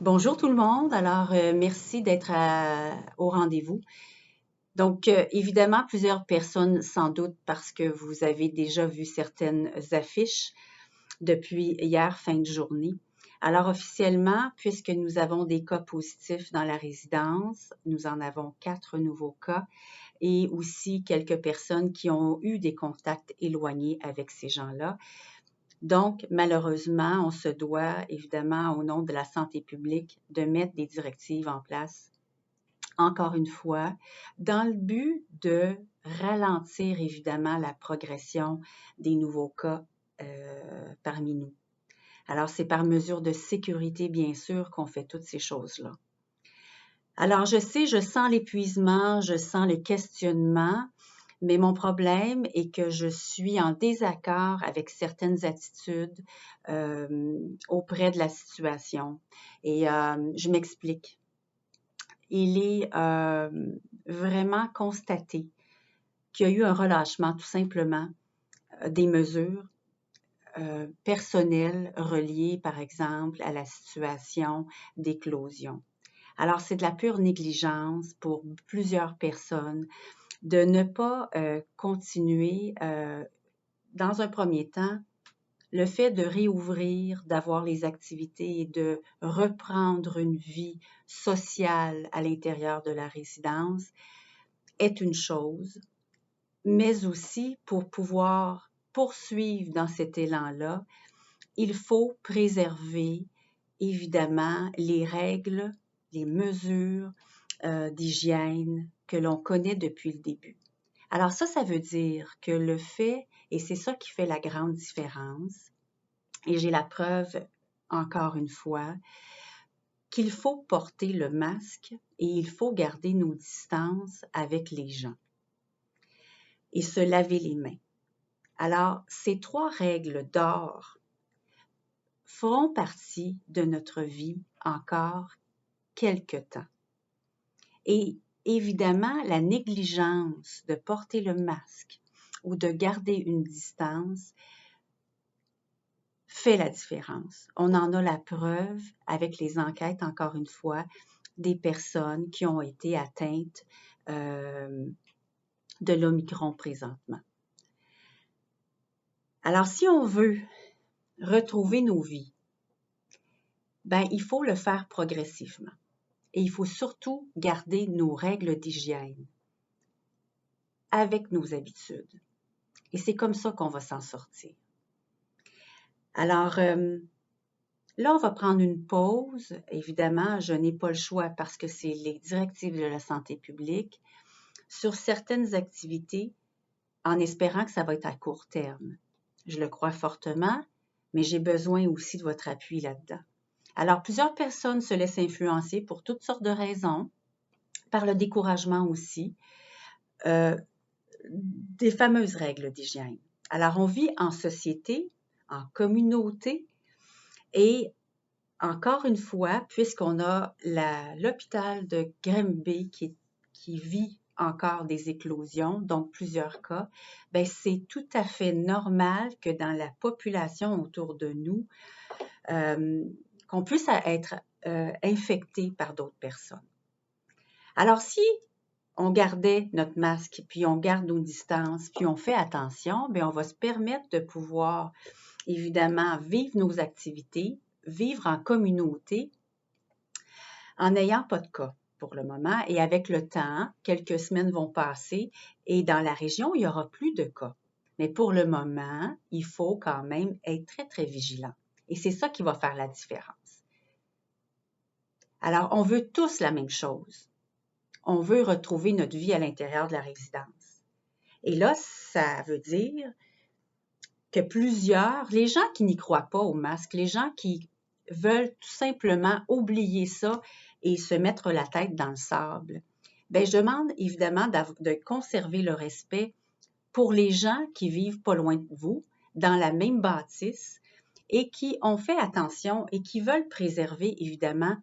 Bonjour tout le monde. Alors, merci d'être au rendez-vous. Donc, évidemment, plusieurs personnes sans doute parce que vous avez déjà vu certaines affiches depuis hier fin de journée. Alors, officiellement, puisque nous avons des cas positifs dans la résidence, nous en avons 4 nouveaux cas et aussi quelques personnes qui ont eu des contacts éloignés avec ces gens-là. Donc, malheureusement, on se doit, évidemment, au nom de la santé publique, de mettre des directives en place, encore une fois, dans le but de ralentir, évidemment, la progression des nouveaux cas parmi nous. Alors, c'est par mesure de sécurité, bien sûr, qu'on fait toutes ces choses-là. Alors, je sais, je sens l'épuisement, je sens le questionnement, mais mon problème est que je suis en désaccord avec certaines attitudes auprès de la situation. Et je m'explique. Il est vraiment constaté qu'il y a eu un relâchement, tout simplement, des mesures personnelles reliées, par exemple, à la situation d'éclosion. Alors, c'est de la pure négligence pour plusieurs personnes de ne pas continuer, dans un premier temps, le fait de réouvrir, d'avoir les activités et de reprendre une vie sociale à l'intérieur de la résidence est une chose, mais aussi pour pouvoir poursuivre dans cet élan-là, il faut préserver évidemment les règles, les mesures d'hygiène que l'on connaît depuis le début. Alors ça veut dire que le fait, et c'est ça qui fait la grande différence, et j'ai la preuve encore une fois, qu'il faut porter le masque et il faut garder nos distances avec les gens et se laver les mains. Alors, ces 3 règles d'or feront partie de notre vie encore quelque temps. Et évidemment, la négligence de porter le masque ou de garder une distance fait la différence. On en a la preuve avec les enquêtes, encore une fois, des personnes qui ont été atteintes de l'Omicron présentement. Alors, si on veut retrouver nos vies, ben, il faut le faire progressivement. Et il faut surtout garder nos règles d'hygiène avec nos habitudes. Et c'est comme ça qu'on va s'en sortir. Alors, là, on va prendre une pause. Évidemment, je n'ai pas le choix parce que c'est les directives de la santé publique sur certaines activités en espérant que ça va être à court terme. Je le crois fortement, mais j'ai besoin aussi de votre appui là-dedans. Alors, plusieurs personnes se laissent influencer pour toutes sortes de raisons, par le découragement aussi, des fameuses règles d'hygiène. Alors, on vit en société, en communauté, et encore une fois, puisqu'on a l'hôpital de Grimby qui vit encore des éclosions, donc plusieurs cas, ben c'est tout à fait normal que dans la population autour de nous, qu'on puisse être infecté par d'autres personnes. Alors, si on gardait notre masque, puis on garde nos distances, puis on fait attention, bien, on va se permettre de pouvoir, évidemment, vivre nos activités, vivre en communauté, en n'ayant pas de cas pour le moment. Et avec le temps, quelques semaines vont passer et dans la région, il n'y aura plus de cas. Mais pour le moment, il faut quand même être très, très vigilant. Et c'est ça qui va faire la différence. Alors, on veut tous la même chose. On veut retrouver notre vie à l'intérieur de la résidence. Et là, ça veut dire que les gens qui n'y croient pas au masque, les gens qui veulent tout simplement oublier ça et se mettre la tête dans le sable, bien, je demande évidemment de conserver le respect pour les gens qui vivent pas loin de vous, dans la même bâtisse, et qui ont fait attention et qui veulent préserver évidemment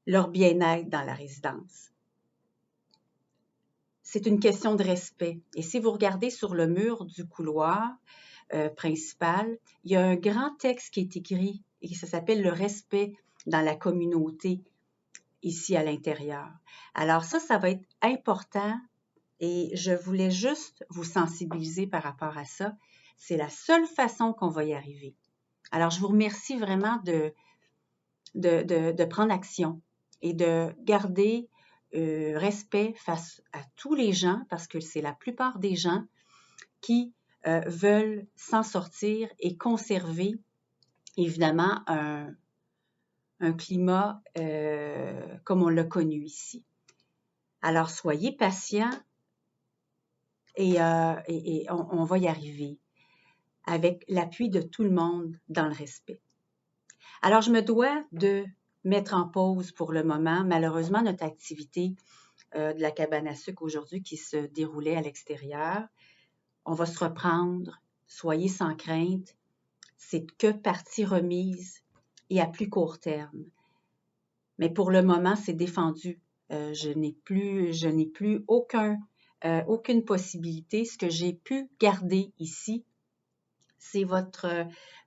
leur bien-être dans la résidence. C'est une question de respect. Et si vous regardez sur le mur du couloir principal, il y a un grand texte qui est écrit et ça s'appelle « Le respect dans la communauté ici à l'intérieur. Alors ça va être important et je voulais juste vous sensibiliser par rapport à ça. C'est la seule façon qu'on va y arriver. Alors, je vous remercie vraiment de prendre action et de garder respect face à tous les gens, parce que c'est la plupart des gens qui veulent s'en sortir et conserver, évidemment, un climat comme on l'a connu ici. Alors, soyez patients et on va y arriver avec l'appui de tout le monde dans le respect. Alors, je me dois de mettre en pause pour le moment. Malheureusement, notre activité de la cabane à sucre aujourd'hui qui se déroulait à l'extérieur, on va se reprendre. Soyez sans crainte. C'est que partie remise et à plus court terme. Mais pour le moment, c'est défendu. Je n'ai plus aucune possibilité. Ce que j'ai pu garder ici, c'est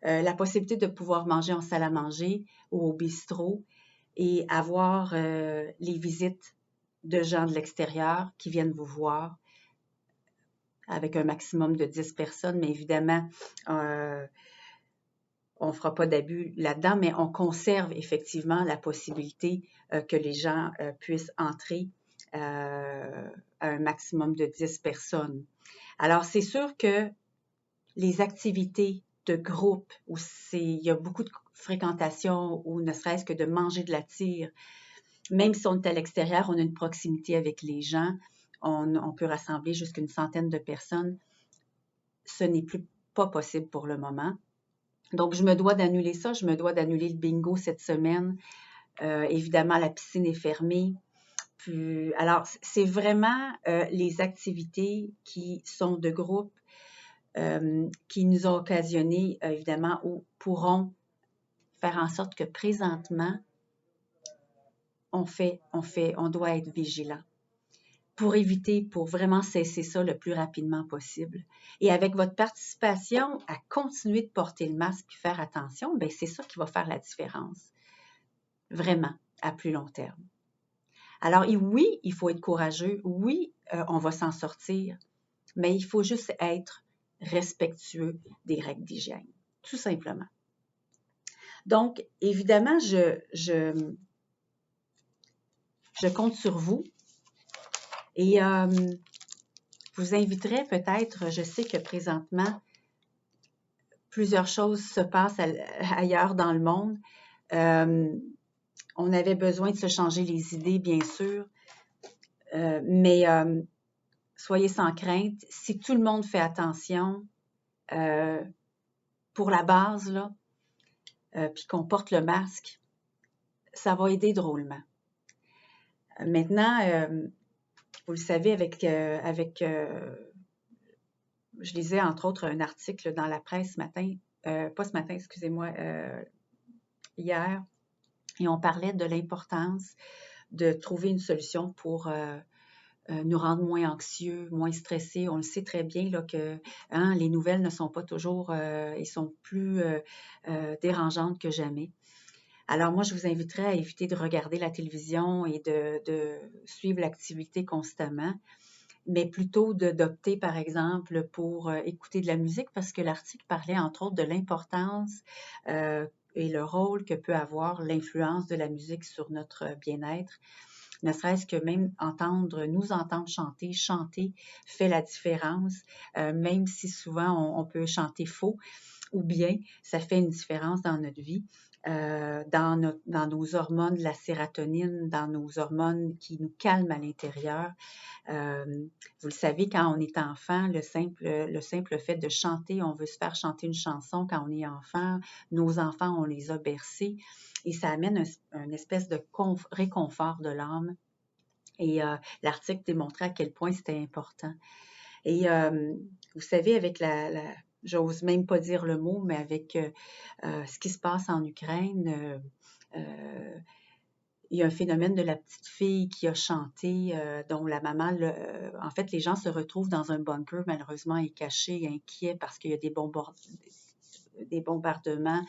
la possibilité de pouvoir manger en salle à manger ou au bistrot et avoir les visites de gens de l'extérieur qui viennent vous voir avec un maximum de 10 personnes, mais évidemment, on ne fera pas d'abus là-dedans, mais on conserve effectivement la possibilité que les gens puissent entrer à un maximum de 10 personnes. Alors, c'est sûr que les activités de groupe où il y a beaucoup de fréquentation ou ne serait-ce que de manger de la tire, même si on est à l'extérieur, on a une proximité avec les gens, on peut rassembler jusqu'à une centaine de personnes. Ce n'est pas possible pour le moment. Donc, je me dois d'annuler ça. Je me dois d'annuler le bingo cette semaine. Évidemment, la piscine est fermée. Alors, c'est vraiment les activités qui sont de groupe qui nous ont occasionné, évidemment, ou pourront faire en sorte que présentement, on doit être vigilant pour vraiment cesser ça le plus rapidement possible. Et avec votre participation à continuer de porter le masque et faire attention, bien, c'est ça qui va faire la différence, vraiment, à plus long terme. Alors, oui, il faut être courageux, oui, on va s'en sortir, mais il faut juste être respectueux des règles d'hygiène, tout simplement. Donc, évidemment, je compte sur vous et je vous inviterai peut-être, je sais que présentement, plusieurs choses se passent ailleurs dans le monde. On avait besoin de se changer les idées, bien sûr, mais soyez sans crainte. Si tout le monde fait attention, pour la base, là, puis qu'on porte le masque, ça va aider drôlement. Maintenant, vous le savez, je lisais entre autres un article dans la presse ce matin, pas ce matin, excusez-moi, hier, et on parlait de l'importance de trouver une solution pour nous rendre moins anxieux, moins stressés. On le sait très bien là, que les nouvelles ne sont pas toujours et sont plus dérangeantes que jamais. Alors moi, je vous inviterais à éviter de regarder la télévision et de suivre l'activité constamment, mais plutôt d'opter, par exemple, pour écouter de la musique, parce que l'article parlait, entre autres, de l'importance et le rôle que peut avoir l'influence de la musique sur notre bien-être. Ne serait-ce que même nous entendre chanter fait la différence, même si souvent on peut chanter faux ou bien ça fait une différence dans notre vie. Dans nos hormones, la sérotonine, dans nos hormones qui nous calment à l'intérieur. Vous le savez, quand on est enfant, le simple fait de chanter, on veut se faire chanter une chanson quand on est enfant. Nos enfants, on les a bercés et ça amène une espèce de réconfort de l'âme. Et l'article démontrait à quel point c'était important. Et vous savez, avec j'ose même pas dire le mot, mais avec ce qui se passe en Ukraine, il y a un phénomène de la petite fille qui a chanté, dont la maman, en fait, les gens se retrouvent dans un bunker, malheureusement, et cachés, inquiets parce qu'il y a des bombardements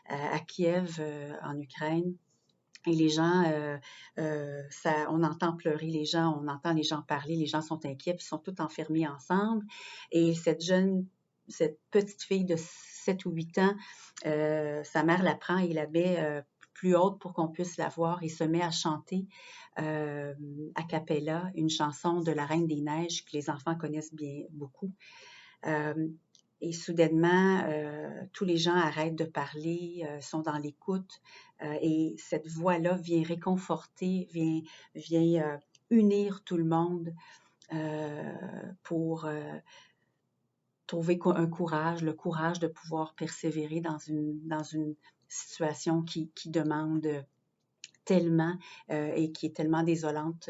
à Kiev, en Ukraine. Et les gens, on entend pleurer les gens, on entend les gens parler, les gens sont inquiets, puis ils sont tous enfermés ensemble. Et cette petite fille de 7 ou 8 ans, sa mère la prend et la met plus haute pour qu'on puisse la voir et se met à chanter a cappella une chanson de la Reine des Neiges que les enfants connaissent bien beaucoup. Et soudainement, tous les gens arrêtent de parler, sont dans l'écoute, et cette voix-là vient réconforter, vient unir tout le monde pour trouver un courage, le courage de pouvoir persévérer dans une situation qui demande tellement et qui est tellement désolante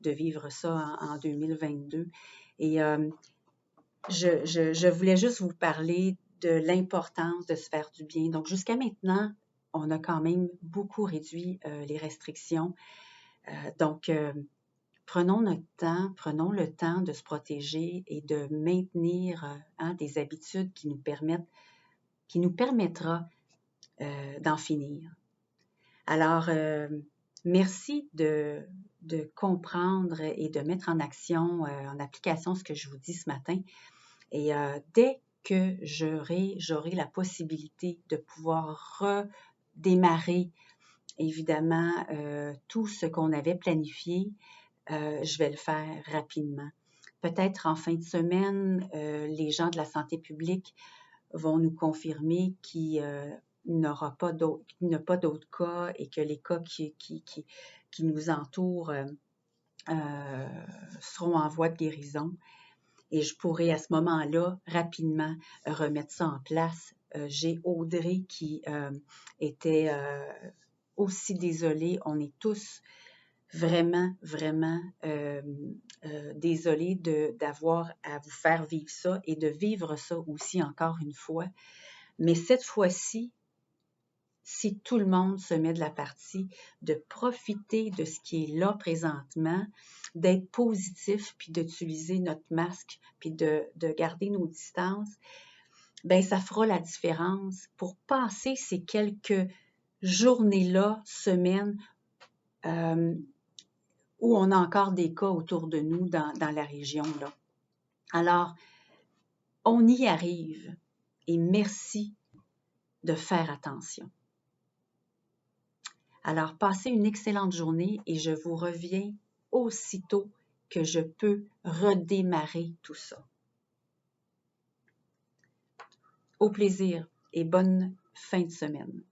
de vivre ça en 2022. Et je voulais juste vous parler de l'importance de se faire du bien. Donc, jusqu'à maintenant, on a quand même beaucoup réduit les restrictions. Donc, prenons notre temps, prenons le temps de se protéger et de maintenir des habitudes qui nous permettra d'en finir. Alors, merci de comprendre et de mettre en action, en application ce que je vous dis ce matin. Et dès que j'aurai la possibilité de pouvoir redémarrer, évidemment, tout ce qu'on avait planifié, je vais le faire rapidement. Peut-être en fin de semaine, les gens de la santé publique vont nous confirmer qu'il n'y a pas d'autres cas et que les cas qui nous entourent seront en voie de guérison. Et je pourrais à ce moment-là rapidement remettre ça en place. J'ai Audrey qui était aussi désolée. On est tous vraiment, vraiment désolés d'avoir à vous faire vivre ça et de vivre ça aussi encore une fois. Mais cette fois-ci, si tout le monde se met de la partie, de profiter de ce qui est là présentement, d'être positif, puis d'utiliser notre masque, puis de garder nos distances, ben ça fera la différence pour passer ces quelques journées-là, semaines, où on a encore des cas autour de nous dans la région, là. Alors, on y arrive et merci de faire attention. Alors, passez une excellente journée et je vous reviens aussitôt que je peux redémarrer tout ça. Au plaisir et bonne fin de semaine.